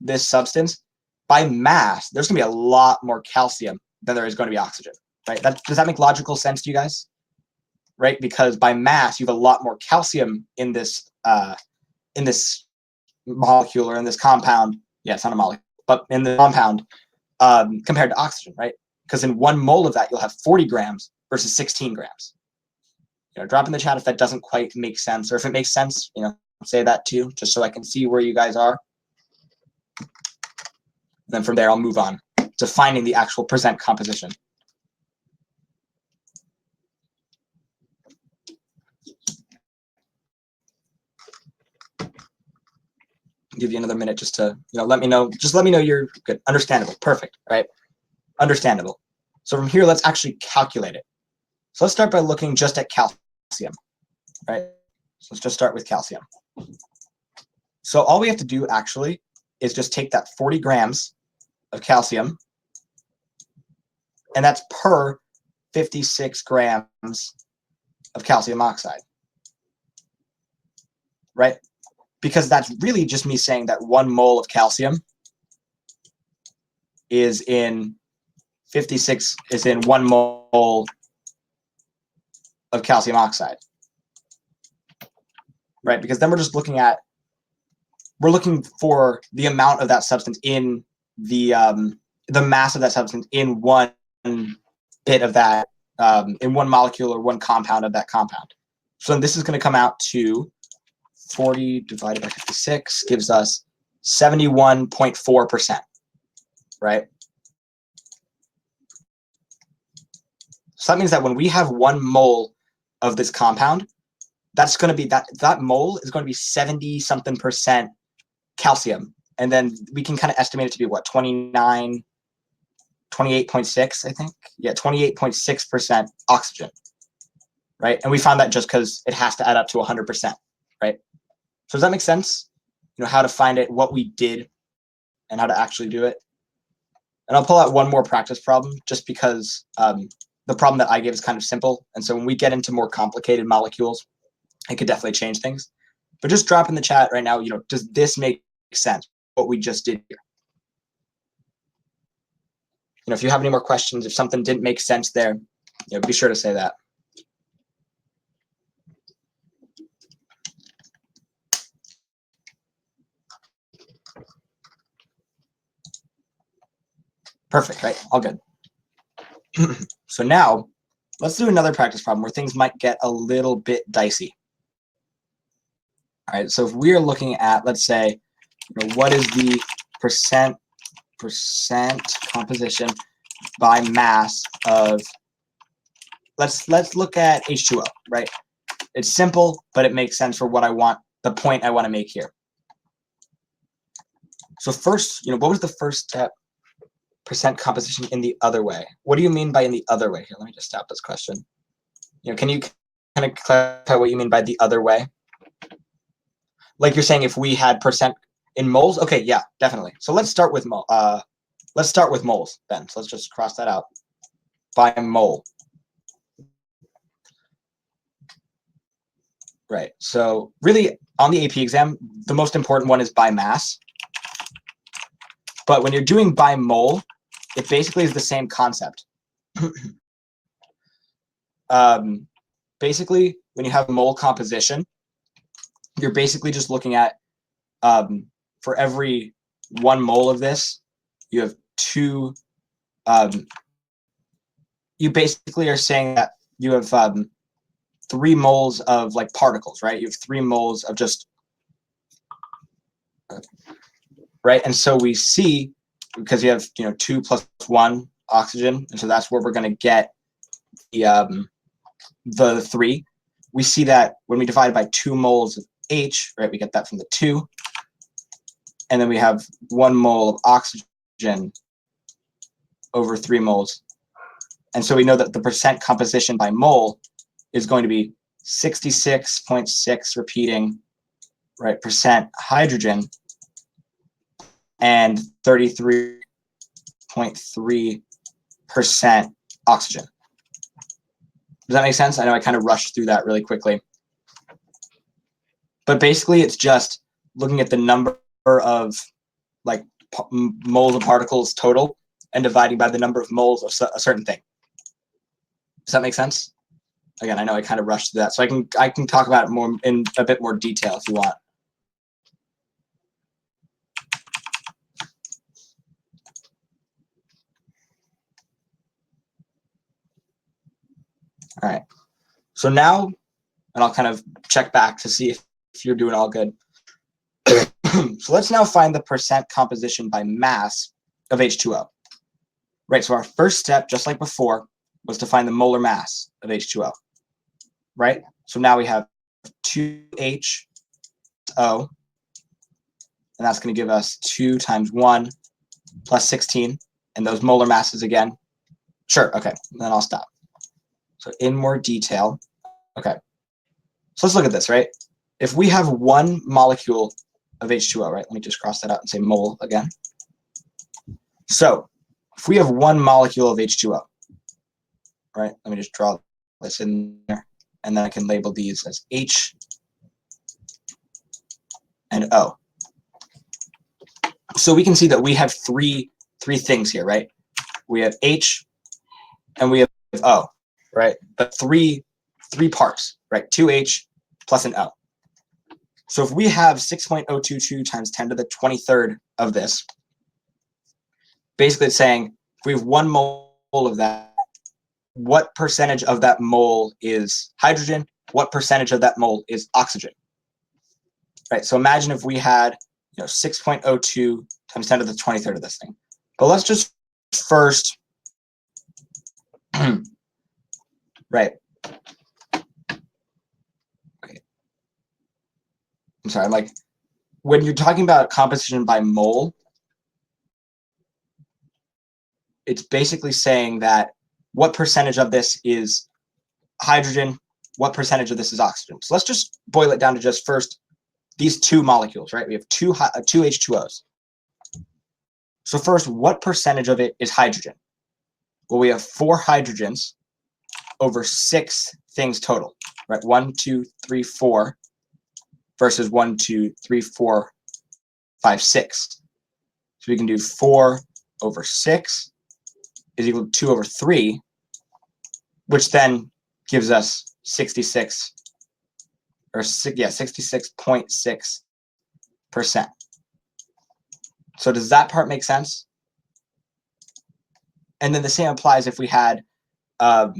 this substance, by mass, there's going to be a lot more calcium than there is going to be oxygen, right? Does that make logical sense to you guys? Right? Because by mass, you have a lot more calcium in this molecule or in this compound. Yeah, it's not a molecule, but in the compound compared to oxygen, right? Because in 1 mole of that, you'll have 40 grams versus 16 grams. You know, drop in the chat if that doesn't quite make sense, or if it makes sense, you know, say that too, just so I can see where you guys are. And then from there, I'll move on to finding the actual percent composition. Give you another minute just to, let me know. Just let me know you're good. Understandable. Perfect. Right? Understandable. So from here, let's actually calculate it. So let's start by looking just at calcium. Right? So let's just start with calcium. So all we have to do actually is just take that 40 grams of calcium, and that's per 56 grams of calcium oxide. Right? Because that's really just me saying that 1 mole of calcium is in 1 mole of calcium oxide. Right? Because then we're just looking for the amount of that substance in the mass of that substance in 1 bit of that, in 1 molecule or 1 compound of that compound. So this is going to come out to 40 divided by 56 gives us 71.4%, right? So that means that when we have 1 mole of this compound, that's going to be that mole is going to be 70-something% calcium. And then we can kind of estimate it to be what, 28.6, I think. Yeah, 28.6% oxygen, right? And we found that just because it has to add up to 100%, right? So does that make sense? You know, how to find it, what we did, and how to actually do it. And I'll pull out one more practice problem just because the problem that I gave is kind of simple. And so when we get into more complicated molecules, it could definitely change things. But just drop in the chat right now, does this make sense, what we just did here? If you have any more questions, if something didn't make sense there, be sure to say that. Perfect, right? All good. So now, let's do another practice problem where things might get a little bit dicey. All right, so if we are looking at, let's say, what is the percent composition by mass of, let's look at H2O, right? It's simple, but it makes sense for what I want, the point I want to make here. So first, what was the first step? Percent composition in the other way. What do you mean by in the other way? Here, let me just stop this question. Can you kind of clarify what you mean by the other way? Like you're saying if we had percent in moles? Okay, yeah, definitely. So let's start with moles then. So let's just cross that out. By mole. Right. So really on the AP exam, the most important one is by mass. But when you're doing by mole, it basically is the same concept. Basically, when you have mole composition, you're basically just looking at, for every 1 mole of this, you have 2, you basically are saying that you have 3 moles of like particles, right? You have 3 moles of just, right? And so we see, because you have 2 plus 1 oxygen, and so that's where we're going to get the 3. We see that when we divide by 2 moles of H, right, we get that from the 2. And then we have 1 mole of oxygen over 3 moles. And so we know that the percent composition by mole is going to be 66.6 repeating, right, percent hydrogen and 33.3% oxygen. Does that make sense? I know I kind of rushed through that really quickly. But basically, it's just looking at the number of like moles of particles total and dividing by the number of moles of a certain thing. Does that make sense? Again, I know I kind of rushed through that, so I can talk about it more in a bit more detail if you want. All right. So now, and I'll kind of check back to see if you're doing all good. So let's now find the percent composition by mass of H2O. Right, so our first step, just like before, was to find the molar mass of H2O. Right? So now we have 2H O, and that's going to give us 2 times 1 plus 16, and those molar masses again. Sure, okay, then I'll stop. So in more detail, okay. So let's look at this, right? If we have 1 molecule of H2O, right? Let me just cross that out and say mole again. So if we have 1 molecule of H2O, right? Let me just draw this in there, and then I can label these as H and O. So we can see that we have three things here, right? We have H and we have O, right? But three parts, right? 2H plus an O. So if we have 6.022 times 10 to the 23rd of this, basically it's saying if we have 1 mole of that, what percentage of that mole is hydrogen? What percentage of that mole is oxygen? Right. So imagine if we had 6.02 times 10 to the 23rd of this thing. But let's just first, right. Okay. I'm sorry. I'm like, when you're talking about composition by mole, it's basically saying that what percentage of this is hydrogen, what percentage of this is oxygen. So let's just boil it down to just first these 2 molecules, right? We have two H2Os. So first, what percentage of it is hydrogen? Well, we have 4 hydrogens over 6 things total, right? 1, 2, 3, 4 versus 1, 2, 3, 4, 5, 6. So we can do 4 over 6 is equal to 2 over 3, which then gives us 66 or 66.6%. So does that part make sense? And then the same applies if we had a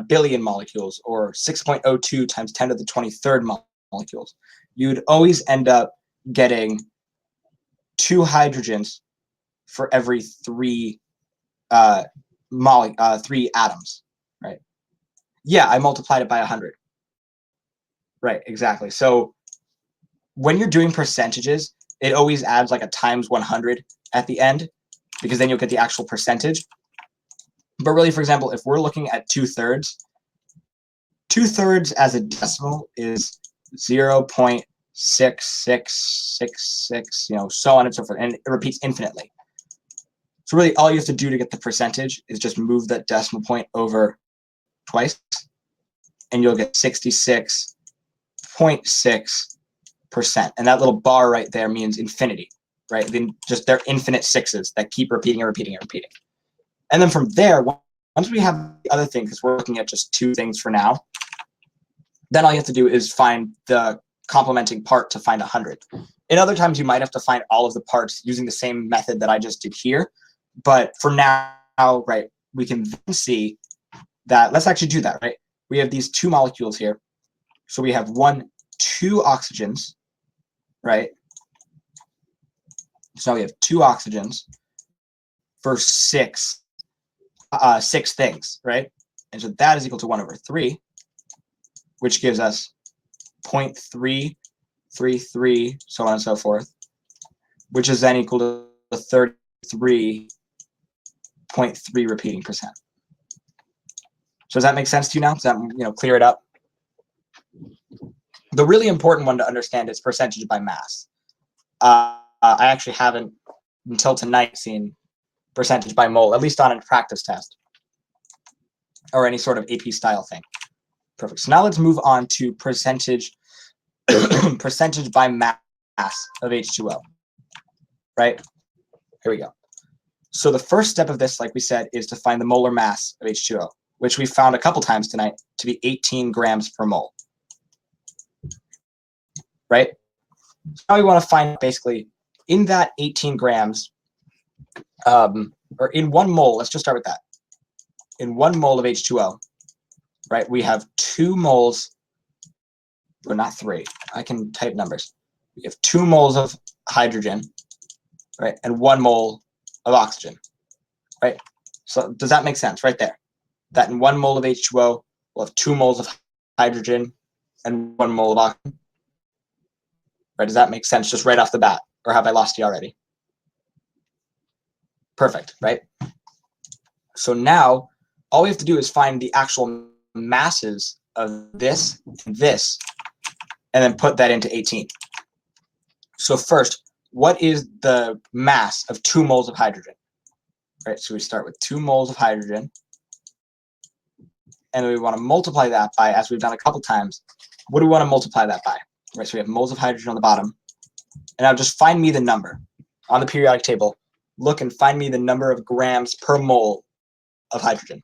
billion molecules or 6.02 times 10 to the 23rd molecules. You'd always end up getting 2 hydrogens for every 3 atoms, right? Yeah, I multiplied it by 100. Right, exactly. So when you're doing percentages, it always adds like a times 100 at the end, because then you'll get the actual percentage. But really, for example, if we're looking at 2/3, 2/3 as a decimal is 0.6666, so on and so forth, and it repeats infinitely. So really, all you have to do to get the percentage is just move that decimal point over twice, and you'll get 66.6%. And that little bar right there means infinity, right? Then just they're infinite 6s that keep repeating and repeating and repeating. And then from there, once we have the other thing, because we're looking at just 2 things for now, then all you have to do is find the complementing part to find 100. In other times, you might have to find all of the parts using the same method that I just did here. But for now, right, we can then see that, let's actually do that, right? We have these 2 molecules here. So we have 2 oxygens, right? So now we have 2 oxygens for 6 6 things, right? And so that is equal to 1 over 3, which gives us 0.333, so on and so forth, which is then equal to 33.3 repeating percent. So does that make sense to you now? Does that clear it up? The really important one to understand is percentage by mass. I actually haven't until tonight seen percentage by mole, at least on a practice test or any sort of AP style thing. Perfect. So now let's move on to percentage percentage by mass of H2O. Right? Here we go. So the first step of this, like we said, is to find the molar mass of H2O, which we found a couple times tonight to be 18 grams per mole. Right? So now we want to find basically in that 18 grams, or in 1 mole, let's just start with that. In 1 mole of H2O, right, we have 2 moles, or not 3, I can type numbers. We have 2 moles of hydrogen, right, and 1 mole of oxygen, right? So does that make sense right there? That in 1 mole of H2O, we'll have 2 moles of hydrogen and 1 mole of oxygen. Right, does that make sense just right off the bat? Or have I lost you already? Perfect, right? So now all we have to do is find the actual masses of this and this, and then put that into 18. So first, what is the mass of 2 moles of hydrogen? Right, so we start with 2 moles of hydrogen, and we want to multiply that by, as we've done a couple times, what do we want to multiply that by? Right, so we have moles of hydrogen on the bottom, and now just find me the number on the periodic table. Look and find me the number of grams per mole of hydrogen.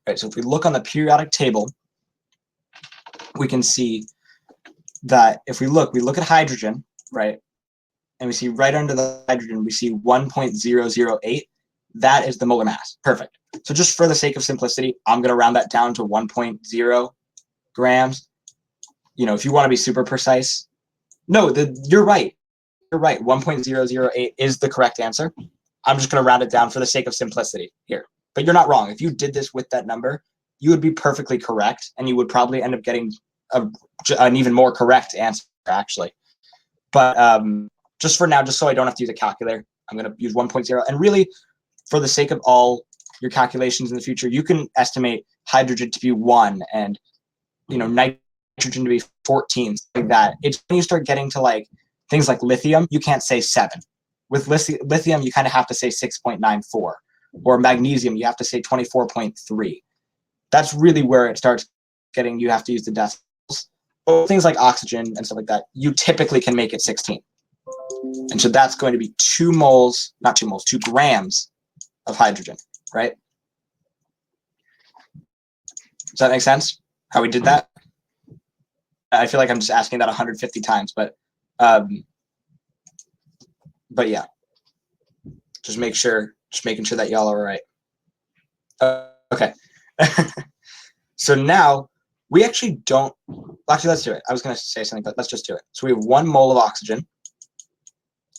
Right, so if we look on the periodic table, we can see that if we look at hydrogen, right, and we see right under the hydrogen, we see 1.008. That is the molar mass. Perfect. So just for the sake of simplicity, I'm going to round that down to 1.0 grams. If you want to be super precise, no, you're right. You're right. 1.008 is the correct answer. I'm just going to round it down for the sake of simplicity here. But you're not wrong. If you did this with that number, you would be perfectly correct, and you would probably end up getting an even more correct answer, actually. But just for now, just so I don't have to use a calculator, I'm going to use 1.0. And really, for the sake of all your calculations in the future, you can estimate hydrogen to be 1 and nitrogen to be 14, like that. It's when you start getting to like things like lithium, you can't say 7. With lithium, you kind of have to say 6.94. Or magnesium, you have to say 24.3. That's really where it starts getting, you have to use the decimals. But things like oxygen and stuff like that, you typically can make it 16. And so that's going to be 2 grams of hydrogen, right? Does that make sense? How we did that? I feel like I'm just asking that 150 times, but yeah. Just making sure that y'all are all right. Okay. So now we actually don't, actually let's do it. I was going to say something, but let's just do it. So we have 1 mole of oxygen.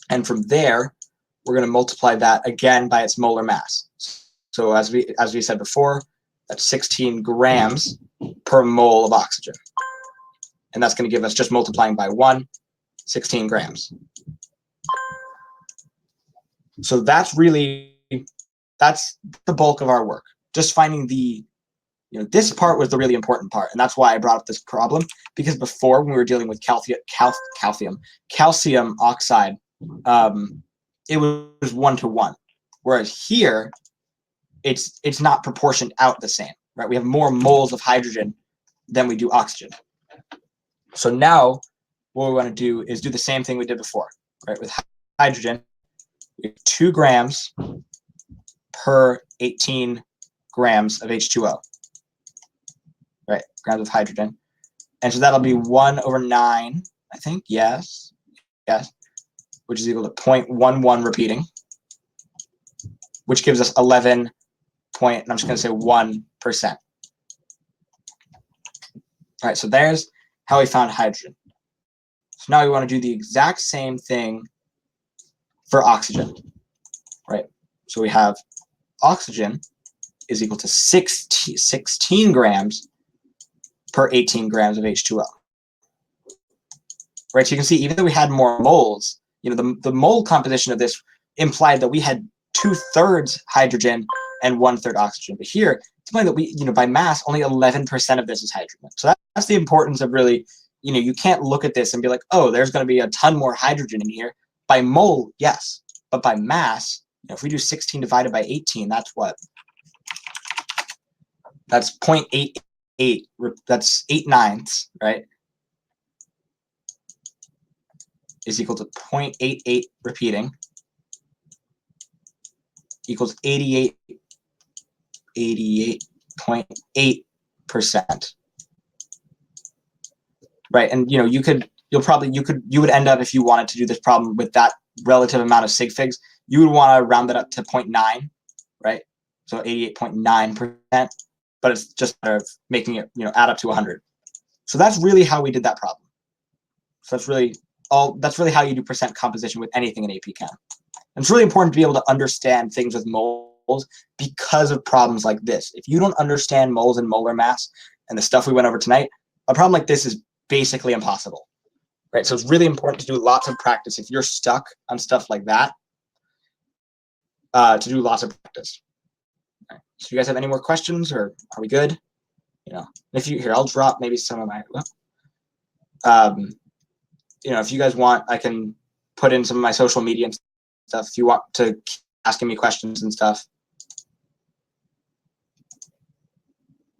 And from there, we're going to multiply that again by its molar mass. So as we said before, that's 16 grams per mole of oxygen. And that's going to give us, just multiplying by 1, 16 grams. So that's the bulk of our work. Just finding this part was the really important part. And that's why I brought up this problem, because before, when we were dealing with calcium oxide, it was 1-to-1. Whereas here, it's not proportioned out the same, right? We have more moles of hydrogen than we do oxygen. So now what we want to do is do the same thing we did before, right? With hydrogen, we have 2 grams per 18 grams of H2O, right? Grams of hydrogen. And so that'll be 1/9, I think. Yes, which is equal to 0.11 repeating. which gives us 11 point, and I'm just going to say 1%. All right, so there's how we found hydrogen. So now we want to do the exact same thing for oxygen, right? So we have oxygen is equal to 16 grams per 18 grams of H2O. Right, so you can see even though we had more moles, the mole composition of this implied that we had 2/3 hydrogen and 1/3 oxygen. But here, it's implying that we, by mass, only 11% of this is hydrogen. So that's the importance of really, you can't look at this and be like, oh, there's going to be a ton more hydrogen in here. By mole, yes, but by mass, if we do 16 divided by 18, that's what? That's 0.88. That's 8/9, right? Is equal to 0.88 repeating equals 88.8%. Right, and you would end up, if you wanted to do this problem with that relative amount of sig figs, you would want to round that up to 0.9, right? So 88.9%, but it's just a matter of making it add up to 100. So that's really how we did that problem. So that's really how you do percent composition with anything in AP Chem. And it's really important to be able to understand things with moles because of problems like this. If you don't understand moles and molar mass and the stuff we went over tonight, a problem like this is basically impossible, right? So it's really important to do lots of practice if you're stuck on stuff like that, to do lots of practice. Right. So you guys have any more questions, or are we good? If you here, I'll drop maybe some of my. If you guys want, I can put in some of my social media and stuff if you want to keep asking me questions and stuff.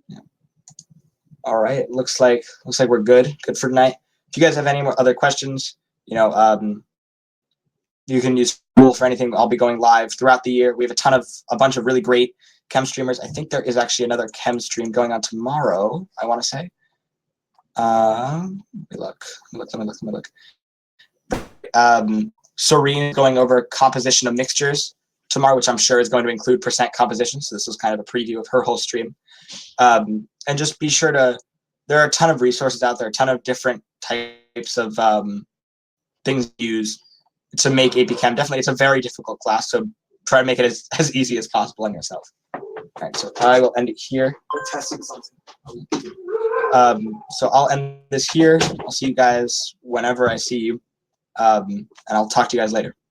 Yeah. All right, looks like we're good for tonight. If you guys have any more other questions, you can use Google for anything. I'll be going live throughout the year. We have a bunch of really great chem streamers. I think there is actually another chem stream going on tomorrow, I want to say. Let me look. Serene is going over composition of mixtures tomorrow, which I'm sure is going to include percent composition. So this was kind of a preview of her whole stream. And just be sure there are a ton of resources out there, a ton of different types of things to use to make AP Chem. Definitely, it's a very difficult class, so try to make it as easy as possible on yourself. All right, so I will end it here. We're testing something. So I'll end this here. I'll see you guys whenever I see you, and I'll talk to you guys later.